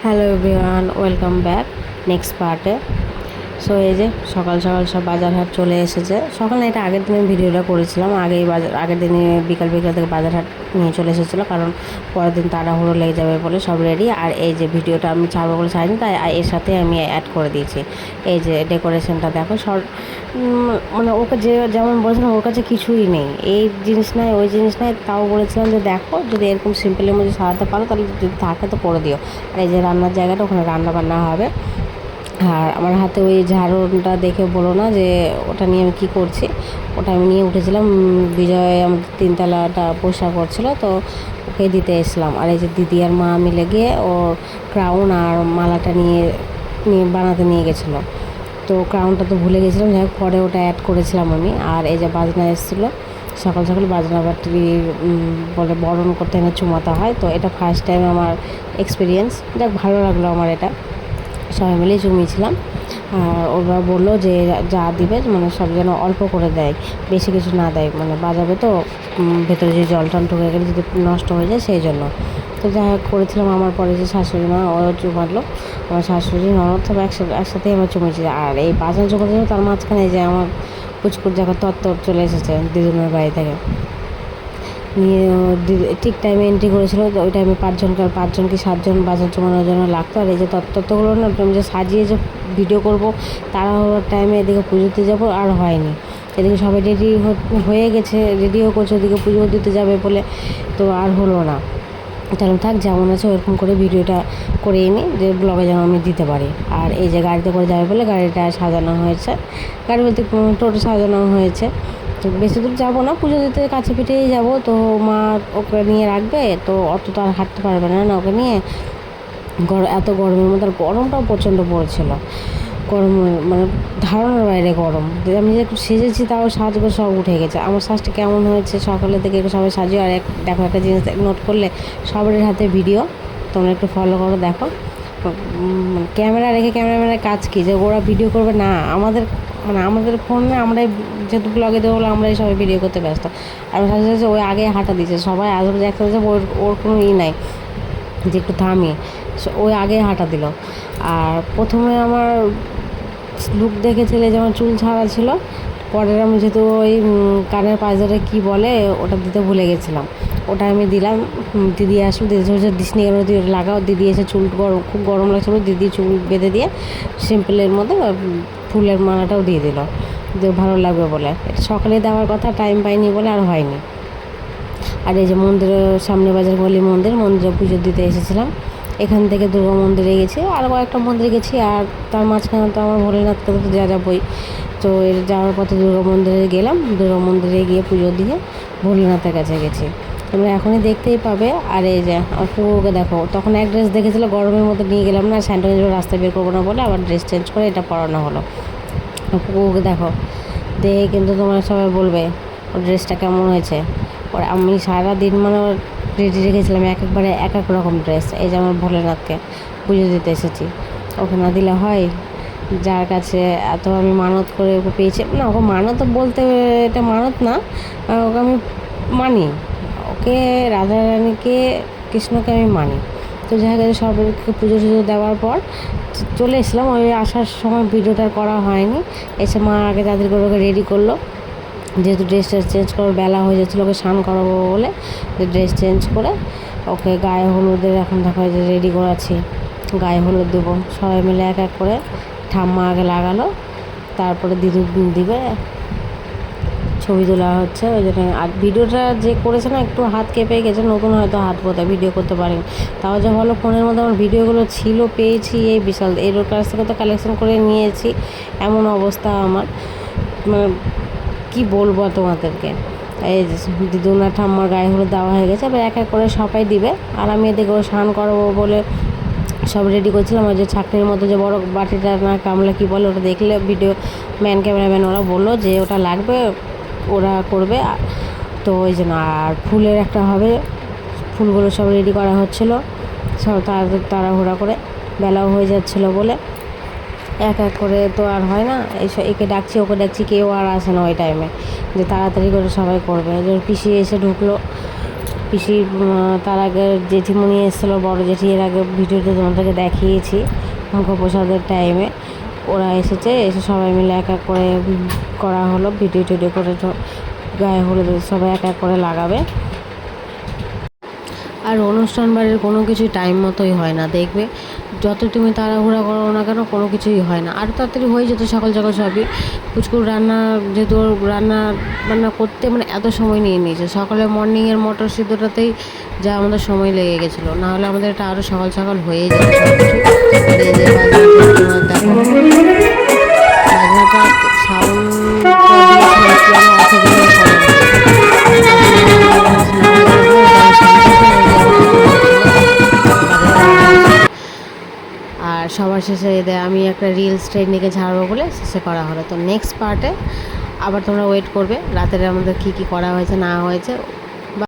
Hello everyone, welcome back next পার্টে। So এই যে সকাল সকাল সব বাজার হাট চলে এসেছে। সকাল না, এটা আগের দিনে ভিডিওটা করেছিলাম। আগের দিনে বিকাল থেকে বাজার হাট নিয়ে চলে এসেছিলো, কারণ পরের দিন তাড়াহুড়ো লেগে যাবে বলে সব রেডি। আর এই যে ভিডিওটা আমি ছাড়বো বলে ছাড়িনি, তাই এর সাথে আমি অ্যাড করে দিয়েছি। এই যে ডেকোরেশনটা দেখো, মানে ওকে যেমন বলেছিলাম ওর কাছে কিছুই নেই, এই জিনিস নাই ওই জিনিস নাই, তাও বলেছিলাম যে দেখো যদি এরকম সিম্পলের মধ্যে সারাতে পারো তাহলে যদি থাকে তো করে দিও। আর এই যে রান্নার জায়গাটা, ওখানে রান্না বান্না হবে। আর আমার হাতে ওই ঝাড়ুটা দেখে বলো না যে ওটা নিয়ে আমি কী করছি। ওটা আমি নিয়ে উঠেছিলাম, বিজয় আমাদের তিনতলাটা পোষা করছিল, তো ওকে দিতে এসলাম। আর এই যে দিদি আর মা মিলে গিয়ে ওর ক্রাউন আর মালাটা নিয়ে বানাতে নিয়ে গেছিলো। তো ক্রাউনটা তো ভুলে গেছিলাম, যাই হোক পরে ওটা অ্যাড করেছিলাম আমি। আর এই যে বাজনা এসেছিলো, সকাল সকাল বাজনা বাটি বলে বরণ করতে এনে চুমাতে হয়। তো এটা ফার্স্ট টাইম আমার এক্সপিরিয়েন্স, যাক ভালো লাগলো আমার। এটা সবাই মিলেই জমিয়েছিলাম। আর ওরা বললো যে যা দিবে মানে সব যেন অল্প করে দেয়, বেশি কিছু না দেয়, মানে বাজাবে তো ভেতরে যে জল টল ঢুকে গেলে যদি নষ্ট হয়ে যায় সেই জন্য। তো যাই হোক করেছিলাম। আমার পরে যে শাশুড়ি মা ও চুমালো, আমার শাশুড়ি ননদ সব একসাথেই আমরা চুমেছি। আর এই বাজার জগতে তার মাঝখানে যে আমার পুচকুর জায়গা তত্তর চলে এসেছে দিদুনের বাড়ি থেকে নিয়ে, ঠিক টাইমে এন্ট্রি করেছিল। ওই টাইমে পাঁচজন কি সাতজন বাজার জমানোর জন্য লাগতো। আর এই যে তত্ত্বগুলো না আমি যে সাজিয়ে যে ভিডিও করব, তারা হওয়ার টাইমে এদিকে পুজো দিতে যাবো আর হয়নি। এদিকে সবাই রেডি হয়ে গেছে, রেডিও করছে ওদিকে পুজো দিতে যাবে বলে, তো আর হলো না। তাহলে থাক, যেমন আছে ওরকম করে ভিডিওটা করে নিই, যে ব্লগে যেন আমি দিতে পারি। আর এই যে গাড়িতে করে যাবে বলে গাড়িটা সাজানো হয়েছে, গাড়ি বলতে টোটো সাজানো হয়েছে। তো বেশি দূর যাবো না, পুজো দিতে কাছে পিঠেই যাবো। তো মা ওকে নিয়ে রাখবে, তো অত তো আর হাঁটতে পারবে না না ওকে নিয়ে। এত গরমের মধ্যে, আর গরমটাও প্রচণ্ড পড়েছিল। গরম মানে ধারণার বাইরে গরম। আমি যে একটু সেজেছি, তাও সাজগো সব উঠে গেছে। আমার সাজটা কেমন হয়েছে সকালে থেকে সবাই সাজিয়ে। আর দেখো একটা জিনিস নোট করলে, সবার হাতে ভিডিও, তোমরা একটু ফলো করো দেখো। ক্যামেরা রেখে ক্যামেরাম্যানের কাজ কী যে ওরা ভিডিও করবে না, আমাদের ফোনে আমরাই যেহেতু ব্লগে দেবো বলে আমরাই সবাই ভিডিও করতে ব্যস্ত। আর সাথে সাথে ওই আগে হাঁটা দিচ্ছে সবাই, আসলে যে একটা ওর কোনো নাই যে একটু থামিয়ে, ওই আগে হাঁটা দিল। আর প্রথমে আমার লুক দেখেছিলে যেমন চুল ছাড়া ছিল, পরের আমি যেহেতু ওই কানের পাঁজরে কী বলে ওটা দিতে ভুলে গেছিলাম, ওটা আমি দিলাম। দিদি আসলো, দিদি হচ্ছে দিসনি কেন দিদি লাগাও। দিদি এসে চুল খুব গরম লাগছিলো, দিদি চুল বেঁধে দিয়ে সিম্পলের মধ্যে ফুলের মালাটাও দিয়ে দিল, যে ভালো লাগবে বলে। এটা সকালে দেওয়ার কথা, টাইম পাইনি বলে আর হয়নি। আর এই যে মন্দিরের সামনে বাজার গলি মন্দিরে পুজো দিতে এসেছিলাম। এখান থেকে দুর্গা মন্দিরে গেছি, আর কয়েকটা মন্দিরে গেছি। আর তার মাঝখানে তো আমার ভোলেনাথকে তো যাবই। তো এর যাওয়ার পথে দুর্গা মন্দিরে গেলাম, দুর্গা মন্দিরে গিয়ে পুজো দিয়ে ভোলেনাথের কাছে গেছি। তোমরা এখনই দেখতেই পাবে। আর এই যে আমার পুকুরকে দেখো, তখন এক ড্রেস দেখেছিলো, গরমের মধ্যে নিয়ে গেলাম না, স্যান্ডেল রাস্তায় বের করবো না বলে আবার ড্রেস চেঞ্জ করে এটা পরানো হলো। পুকুরকে দেখো, দেখে কিন্তু তোমরা সবাই বলবে ওর ড্রেসটা কেমন হয়েছে। ওর আমি সারাদিন মানে রেডি রেখেছিলাম একবারে এক এক রকম ড্রেস। এই যে আমার ভোলেনাথকে পুজো দিতে এসেছি, ওকে না দিলে হয়? যার কাছে এত আমি মানত করে ওকে পেয়েছি না, ওকে মানত বলতে এটা মানত না, ওকে আমি মানি, ওকে রাধারানীকে কৃষ্ণকে আমি মানি। তো যাই হোক সবাইকে পুজো টুজো দেওয়ার পর চলে এসলাম। ওই আসার সময় ভিডিওটা করা হয়নি। এসে মা আগে তাদের করে ওকে রেডি করলো, যেহেতু ড্রেসটা চেঞ্জ করার বেলা হয়ে যাচ্ছিলো, ওকে স্নান করাবো বলে ড্রেস চেঞ্জ করে ওকে গায়ে হলুদের এখন দেখা যায় যে রেডি করাচ্ছি। গায়ে হলুদ দেবো, সবাই মিলে এক এক করে। ঠাম্মা আগে লাগালো, তারপরে দিদু দিবে। ছবি তোলা হচ্ছে ওই জন্য। আর ভিডিওটা যে করেছে না একটু হাত কেঁপে গেছে, নতুন হয়তো হাত বোধহয় ভিডিও করতে পারেন। তাও যে ভালো, ফোনের মধ্যে আমার ভিডিওগুলো ছিল, পেয়েছি এই বিশাল। এর কাছ থেকে তো কালেকশন করে নিয়েছি, এমন অবস্থা আমার, মানে কী বলবো তোমাদেরকে। এই দিদুনা ঠাম্মার গায়ে হলুদ দেওয়া হয়ে গেছে, এবার এক এক করে সবাই দিবে। আর আমি এদিকে স্নান করাবো বলে সব রেডি করছিলাম। ওই যে ছাঁকনির মতো যে বড় বাটিটা না কামলা কী বলে, ওটা দেখলে ভিডিও ক্যামেরাম্যান ওরা বললো যে ওটা লাগবে, ওরা করবে। তো ওই জন্য আর ফুলের একটা হবে, ফুলগুলো সব রেডি করা হচ্ছিলো সব তাড়াহুড়া করে, বেলাও হয়ে যাচ্ছিলো বলে। এক এক করে তো আর হয় না, একে ডাকছি ওকে ডাকছি, কেউ আর আসে না ওই টাইমে যে তাড়াতাড়ি করে সবাই করবে। যে পিসি এসে ঢুকলো, পিসি তার আগে জেঠিমণি এসেছিলো, বড় জেঠি, এর আগে ভিডিওতে তোমাদেরকে দেখিয়েছি মুখপ্রসাদের টাইমে। ওরা এসে সবাই মিলে এক এক করে করা হলো, ভিডিও টিডিও করে গায়ে হলুদ সবাই এক এক করে লাগাবে। আর অনুষ্ঠান বাড়ির কোনো কিছুই টাইম মতোই হয় না, দেখবে যত তুমি তাড়াহুড়া করো না কেন কোনো কিছুই হয় না। আর তাড়াতাড়ি হয়ে যেত সকাল সকাল সবই। পুচকুর রান্না যেহেতু রান্না করতে মানে এত সময় নিয়ে নিয়েছে, সকালে মর্নিংয়ের মটর সিদ্ধটাতেই যা আমাদের সময় লেগে গেছিলো, না হলে আমাদের এটা আরও সকাল সকাল হয়ে যেত সব কিছু। আর এই যে দেখো বাজনাটা আর সবার শেষে আমি একটা রিলস ট্রেন্ডিংয়ে ছাড়বো বলে শেষে করা হলো। তো নেক্সট পার্টে আবার তোমরা ওয়েট করবে রাতের আমাদের কী কী করা হয়েছে না হয়েছে।